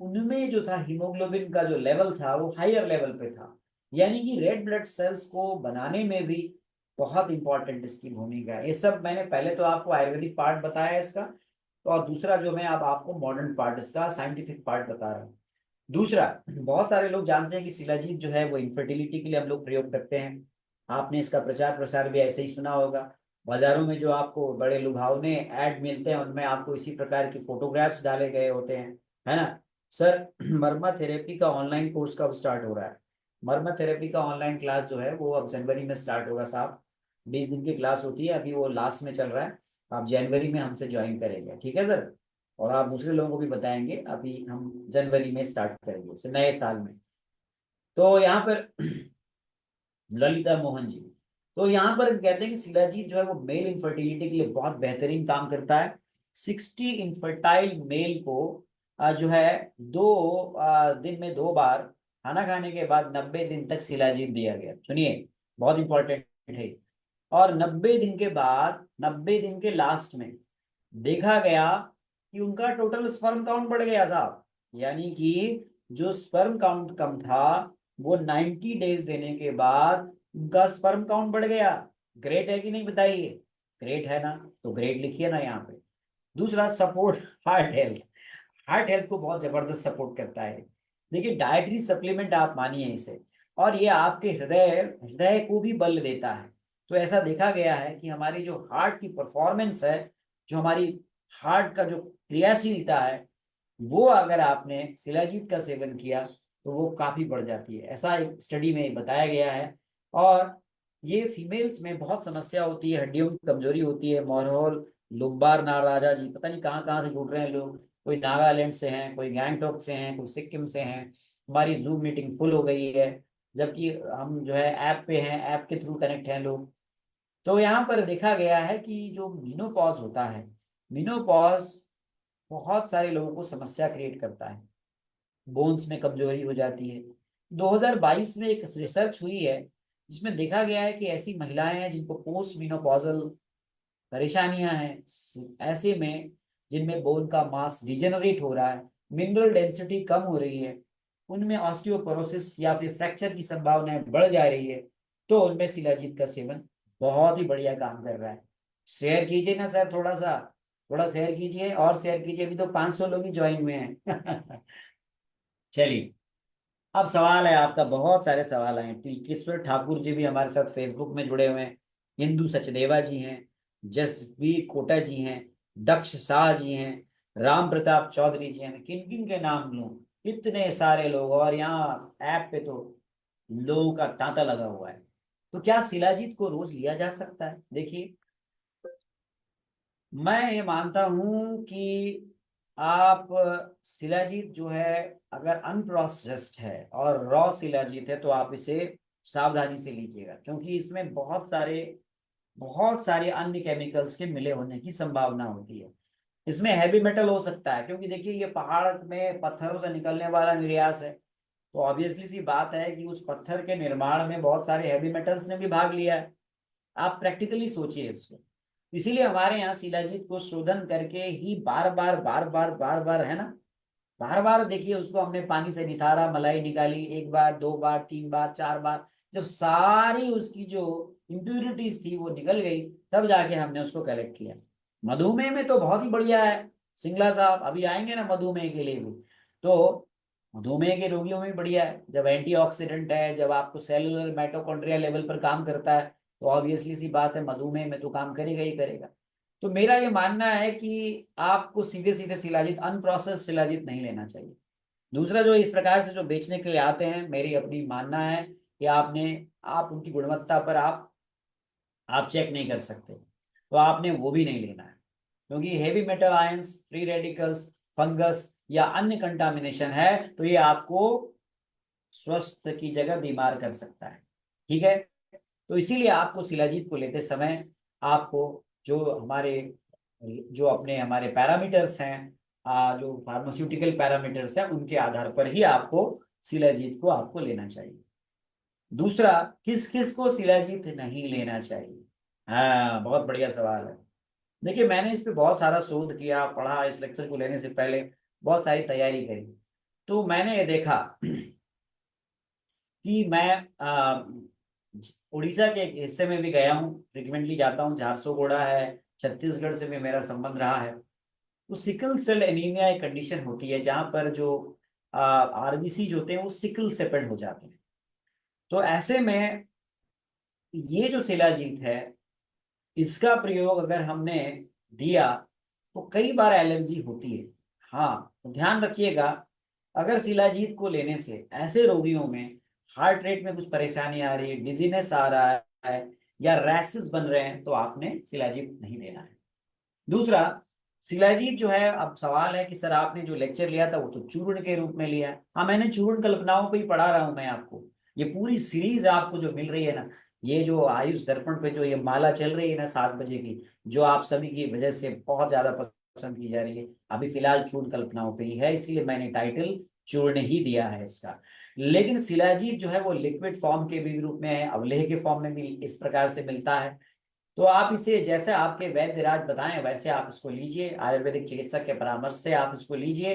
उनमें जो था हीमोग्लोबिन का जो लेवल था वो हायर लेवल पे था। यानी कि रेड ब्लड सेल्स को बनाने में भी बहुत इंपॉर्टेंट इसकी भूमिका है। ये सब मैंने पहले तो आपको आयुर्वेदिक पार्ट बताया इसका, तो और दूसरा जो मैं अब आपको मॉडर्न पार्ट इसका साइंटिफिक पार्ट बता रहा हूँ। दूसरा, बहुत सारे लोग जानते हैं कि शिलाजीत जो है वो इनफर्टिलिटी के लिए हम लोग प्रयोग करते हैं। आपने इसका प्रचार प्रसार भी ऐसे ही सुना होगा। बाजारों में जो आपको बड़े लुभावने ऐड मिलते हैं उनमें आपको इसी प्रकार की फोटोग्राफ्स डाले गए होते हैं, है ना। सर, मर्मा थेरेपी का ऑनलाइन कोर्स कब स्टार्ट हो रहा है? मर्मा थेरेपी का ऑनलाइन क्लास जो है वो अब जनवरी में स्टार्ट होगा साहब। 20 दिन की क्लास होती है, अभी वो लास्ट में चल रहा है। आप जनवरी में हमसे ज्वाइन करेंगे, ठीक है सर। और आप दूसरे लोगों को भी बताएंगे, अभी हम जनवरी में स्टार्ट करेंगे उसे नए साल में। तो यहाँ पर ललिता मोहन जी, तो यहाँ पर कहते हैं कि शिलाजीत जो है वो मेल इनफर्टिलिटी के लिए बहुत बेहतरीन काम करता है। 60 इनफर्टाइल मेल को जो है दिन में 2 बार खाना खाने के बाद 90 दिन तक शिलाजीत दिया गया। सुनिए, बहुत इंपॉर्टेंट है। और 90 दिन के बाद, 90 दिन के लास्ट में देखा गया कि उनका टोटल स्पर्म काउंट बढ़ गया साहब। यानी कि जो स्पर्म काउंट कम था वो 90 डेज देने के बाद उनका स्पर्म काउंट बढ़ गया। ग्रेट है कि नहीं बताइए? ग्रेट है ना, तो ग्रेट लिखिए ना यहाँ पे। दूसरा, support heart health. Heart health को बहुत जबरदस्त सपोर्ट करता है। देखिए डाइटरी सप्लीमेंट आप मानिए इसे, और ये आपके हृदय हृदय को भी बल देता है। तो ऐसा देखा गया है कि हमारी जो हार्ट की परफॉर्मेंस है, जो हमारी हार्ट का जो क्रियाशीलता है, वो अगर आपने शिलाजीत का सेवन किया तो वो काफी बढ़ जाती है, ऐसा एक स्टडी में बताया गया है। और ये फीमेल्स में बहुत समस्या होती है, हड्डियों की कमजोरी होती है, मोरहोल लुम्बार नाराजा जी, पता नहीं कहाँ कहाँ से जुड़ रहे हैं लोग, कोई नागालैंड से हैं, कोई गैंगटॉक से हैं, कोई सिक्किम से हैं। हमारी जूम मीटिंग फुल हो गई है, जबकि हम जो है ऐप पे हैं, ऐप के थ्रू कनेक्ट हैं लोग। तो यहाँ पर देखा गया है कि जो मीनोपॉज होता है, मीनोपॉज बहुत सारे लोगों को समस्या क्रिएट करता है, बोन्स में कमजोरी हो जाती है। 2022 में एक रिसर्च हुई है जिसमें देखा गया है कि ऐसी महिलाएं हैं जिनको पोस्ट मीनोपॉजल परेशानियां हैं, ऐसे में जिनमें बोन का मास डिजेनरेट हो रहा है, मिनरल डेंसिटी कम हो रही है, उनमें ऑस्टियोपोरोसिस या फिर फ्रैक्चर की संभावनाएं बढ़ जा रही है, तो उनमें शिलाजीत का सेवन बहुत ही बढ़िया काम कर रहा है। शेयर कीजिए ना सर, थोड़ा सा, थोड़ा शेयर कीजिए और शेयर कीजिए, अभी तो 500 लोग ही ज्वाइन हुए हैं। चलिए, अब सवाल है आपका, बहुत सारे सवाल आए हैं। टिलकेश्वर ठाकुर जी भी हमारे साथ फेसबुक में जुड़े हुए हैं, हिंदू सचदेवा जी हैं, जसवीर कोटा जी हैं, दक्ष शाह जी हैं, राम प्रताप चौधरी जी हैं। मैं किन किन के नाम लूं, इतने सारे लोग, और यहाँ ऐप पे तो लोगों का तांता लगा हुआ है। तो क्या शिलाजीत को रोज लिया जा सकता है? देखिए, मैं ये मानता हूं कि आप शिलाजीत जो है, अगर अनप्रोसेस्ड है और रॉ शिलाजीत है तो आप इसे सावधानी से लीजिएगा, क्योंकि इसमें बहुत सारे अन्य केमिकल्स के मिले होने की संभावना होती है। इसमें हैवी मेटल हो सकता है, क्योंकि देखिए ये पहाड़ में पत्थरों से निकलने वाला निर्यास है, तो ऑब्वियसली सी बात है कि उस पत्थर के निर्माण में बहुत सारे हैवी मेटल्स ने भी भाग लिया है। आप प्रैक्टिकली सोचिए इसको। इसीलिए हमारे यहाँ शिलाजीत को शोधन करके ही बार बार है ना, बार बार देखिए उसको हमने पानी से निथारा, मलाई निकाली, एक बार, दो बार, तीन बार, चार बार, जब सारी उसकी जो इम्प्यूरिटीज थी वो निकल गई, तब जाके हमने उसको कलेक्ट किया। मधुमेह में तो बहुत ही बढ़िया है, सिंगला साहब अभी आएंगे ना मधुमेह के लिए भी। तो मधुमेह के रोगियों में भी बढ़िया है, जब एंटीऑक्सीडेंट है, जब आपको सेलुलर माइटोकॉन्ड्रिया लेवल पर काम करता है, तो ऑब्वियसली सी बात है मधुमेह में तो काम करेगा ही करेगा। तो मेरा ये मानना है कि आपको सीधे सीधे शिलाजीत, अनप्रोसेस शिलाजीत नहीं लेना चाहिए। दूसरा, जो इस प्रकार से जो बेचने के लिए आते हैं, मेरी अपनी मानना है कि आप उनकी गुणवत्ता पर आप चेक नहीं कर सकते, तो आपने वो भी नहीं लेना है, क्योंकि heavy metal ions, free radicals, fungus या अन्य कंटामिनेशन है, तो ये आपको स्वस्थ की जगह बीमार कर सकता है। ठीक है, तो इसीलिए आपको शिलाजीत को लेते समय आपको जो हमारे जो अपने हमारे पैरामीटर्स हैं, जो फार्मास्यूटिकल पैरामीटर्स हैं, उनके आधार पर ही आपको शिलाजीत को आपको लेना चाहिए। दूसरा, किस किस को शिलाजीत नहीं लेना चाहिए? हाँ, बहुत बढ़िया सवाल है। देखिए, मैंने इस पे बहुत सारा शोध किया, पढ़ा, इस लेक्चर को लेने से पहले बहुत सारी तैयारी करी। तो मैंने ये देखा कि मैं उड़ीसा के एक हिस्से में भी गया हूँ, फ्रिक्वेंटली जाता हूँ, झारसुगुड़ा है, छत्तीसगढ़ से भी मेरा संबंध रहा है। तो सिकल सेल एनीमिया एक कंडीशन होती है जहां पर जो आरबीसी जो होते हैं वो सिकल सेपेड हो जाते हैं। तो ऐसे में ये जो शिलाजीत है, इसका प्रयोग अगर हमने दिया तो कई बार एलर्जी होती है। हाँ, तो ध्यान रखिएगा, अगर शिलाजीत को लेने से ऐसे रोगियों में हार्ट रेट में कुछ परेशानी आ रही है, डिजीनेस आ रहा है, या रैसेस बन रहे हैं, तो आपने शिलाजीत नहीं लेना है। दूसरा, शिलाजीत जो है, अब सवाल है कि सर आपने जो लेक्चर लिया था वो तो चूर्ण के रूप में लिया है। हाँ, मैंने चूर्ण कल्पनाओं पे ही पढ़ा रहा हूं मैं आपको। ये पूरी सीरीज आपको जो मिल रही है ना, ये जो आयुष दर्पण पे जो ये माला चल रही है ना 7 बजे की, जो आप सभी की वजह से बहुत ज्यादा पसंद की जा रही है, अभी फिलहाल चूर्ण कल्पनाओं पे ही है, इसलिए मैंने टाइटल चूर्ण ही दिया है इसका। लेकिन शिलाजीत जो है वो लिक्विड फॉर्म के भी रूप में है, अवलेह के फॉर्म में भी इस प्रकार से मिलता है। तो आप इसे जैसे आपके वैद्य राज बताएं वैसे आप इसको लीजिए, आयुर्वेदिक चिकित्सक के परामर्श से आप इसको लीजिए,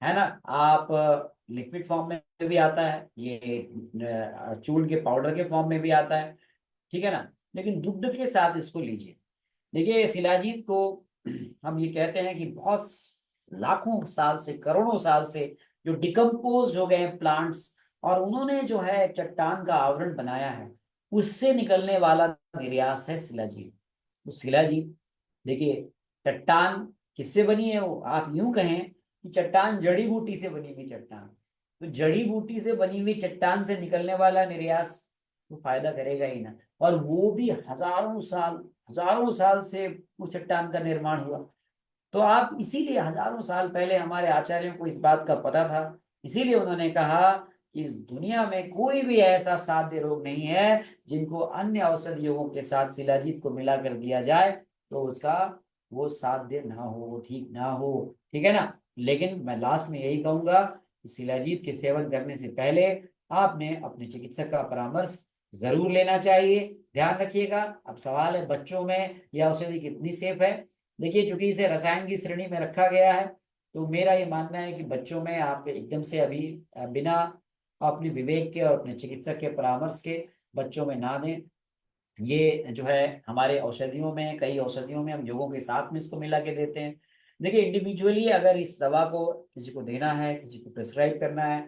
है ना। आप लिक्विड फॉर्म में भी आता है ये, चूर्ण के पाउडर के फॉर्म में भी आता है, ठीक है ना, लेकिन दुग्ध के साथ इसको लीजिए। देखिए, शिलाजीत को हम ये कहते हैं कि बहुत लाखों साल से, करोड़ों साल से जो डिकम्पोज हो गए प्लांट्स, और उन्होंने जो है चट्टान का आवरण बनाया है, उससे निकलने वाला निर्यास है शिलाजीत। तो शिलाजीत देखिए, चट्टान किससे बनी है? वो आप यूं कहें कि चट्टान जड़ी बूटी से बनी हुई चट्टान। तो जड़ी बूटी से बनी हुई चट्टान से निकलने वाला निर्यास तो फायदा करेगा ही ना। और वो भी हजारों साल से उस चट्टान का निर्माण हुआ। तो आप इसीलिए हजारों साल पहले हमारे आचार्यों को इस बात का पता था, इसीलिए उन्होंने कहा कि इस दुनिया में कोई भी ऐसा साध्य रोग नहीं है जिनको अन्य औषधि योगों के साथ शिलाजीत को मिला कर दिया जाए तो उसका वो साध्य ना हो, वो ठीक ना हो। ठीक है ना? लेकिन मैं लास्ट में यही कहूंगा कि शिलाजीत के सेवन करने से पहले आपने अपने चिकित्सक का परामर्श जरूर लेना चाहिए। ध्यान रखिएगा। अब सवाल है बच्चों में यह औषधि कितनी सेफ है। देखिए, चूंकि इसे रसायन की श्रेणी में रखा गया है, तो मेरा ये मानना है कि बच्चों में आप एकदम से अभी बिना अपने विवेक के और अपने चिकित्सक के परामर्श के बच्चों में ना दें। ये जो है हमारे औषधियों में, कई औषधियों में हम योगों के साथ में इसको मिला के देते हैं। देखिए, इंडिविजुअली अगर इस दवा को किसी को देना है, किसी को प्रिस्क्राइब करना है,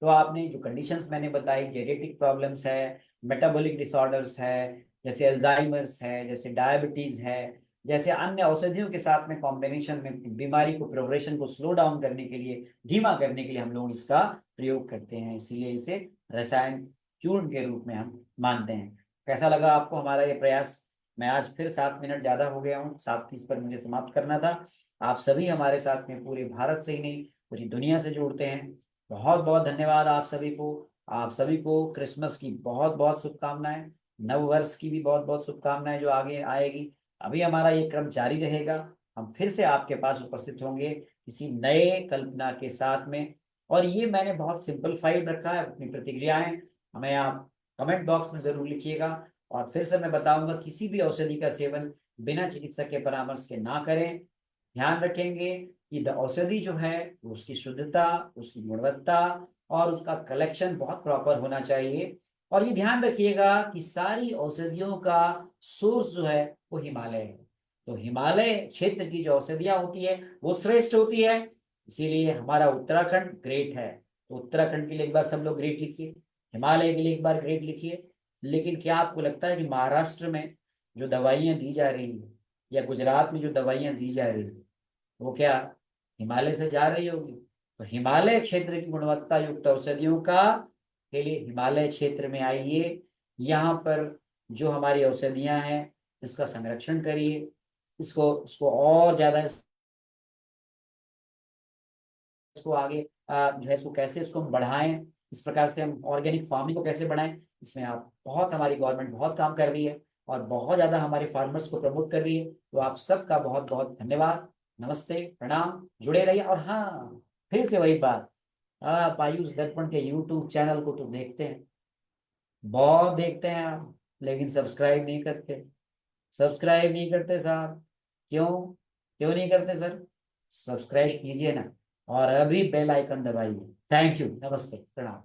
तो आपने जो कंडीशंस मैंने बताई, जेनेटिक प्रॉब्लम्स है, मेटाबॉलिक डिसऑर्डर्स है, जैसे अल्जाइमर्स है, जैसे डायबिटीज है, जैसे अन्य औषधियों के साथ में कॉम्बिनेशन में बीमारी को, प्रोग्रेशन को स्लो डाउन करने के लिए, धीमा करने के लिए हम लोग इसका प्रयोग करते हैं। इसीलिए इसे रसायन चूर्ण के रूप में हम मानते हैं। कैसा लगा आपको हमारा ये प्रयास? मैं आज फिर 7 मिनट ज्यादा हो गया हूँ, 7:30 पर मुझे समाप्त करना था। आप सभी हमारे साथ में पूरे भारत से ही नहीं, पूरी दुनिया से जुड़ते हैं। बहुत बहुत धन्यवाद आप सभी को। आप सभी को क्रिसमस की बहुत बहुत शुभकामनाएं, नव वर्ष की भी बहुत बहुत शुभकामनाएं जो आगे आएगी। अभी हमारा ये क्रम जारी रहेगा। हम फिर से आपके पास उपस्थित होंगे किसी नए कल्पना के साथ में। और ये मैंने बहुत सिंपलीफाइड रखा है। अपनी प्रतिक्रियाएं हमें आप कमेंट बॉक्स में जरूर लिखिएगा। और फिर से मैं बताऊंगा, किसी भी औषधि का सेवन बिना चिकित्सक के परामर्श के ना करें। ध्यान रखेंगे कि औषधि जो है वो उसकी शुद्धता, उसकी गुणवत्ता और उसका कलेक्शन बहुत प्रॉपर होना चाहिए। और ये ध्यान रखिएगा कि सारी औषधियों का सोर्स जो है वो हिमालय है। तो हिमालय क्षेत्र की जो औषधियां होती है वो श्रेष्ठ होती है। इसीलिए हमारा उत्तराखंड ग्रेट है। तो उत्तराखंड के लिए एक बार सब लोग ग्रेट लिखिए, हिमालय के लिए एक बार ग्रेट लिखिए। लेकिन क्या आपको लगता है कि महाराष्ट्र में जो दवाइयां दी जा रही है या गुजरात में जो दवाइयां दी जा रही है वो क्या हिमालय से जा रही होगी? तो हिमालय क्षेत्र की गुणवत्ता युक्त औषधियों का के लिए हिमालय क्षेत्र में आइए। यहाँ पर जो हमारी औषधियां हैं इसका संरक्षण करिए, इसको इसको और ज्यादा इसको आगे जो है इसको कैसे इसको हम बढ़ाएं, इस प्रकार से हम ऑर्गेनिक फार्मिंग को कैसे बढ़ाएं, इसमें आप बहुत, हमारी गवर्नमेंट बहुत काम कर रही है और बहुत ज्यादा हमारे फार्मर्स को प्रमोट कर रही है। तो आप सबका बहुत बहुत धन्यवाद। नमस्ते, प्रणाम, जुड़े रहिए। और हाँ, फिर से वही बात, आप आयुष दर्पण के यूट्यूब चैनल को तो देखते हैं, बहुत देखते हैं आप, लेकिन सब्सक्राइब नहीं करते। सब्सक्राइब नहीं करते साहब, क्यों? क्यों नहीं करते सर? सब्सक्राइब कीजिए ना, और अभी बेल आइकन दबाइए। थैंक यू, नमस्ते, प्रणाम।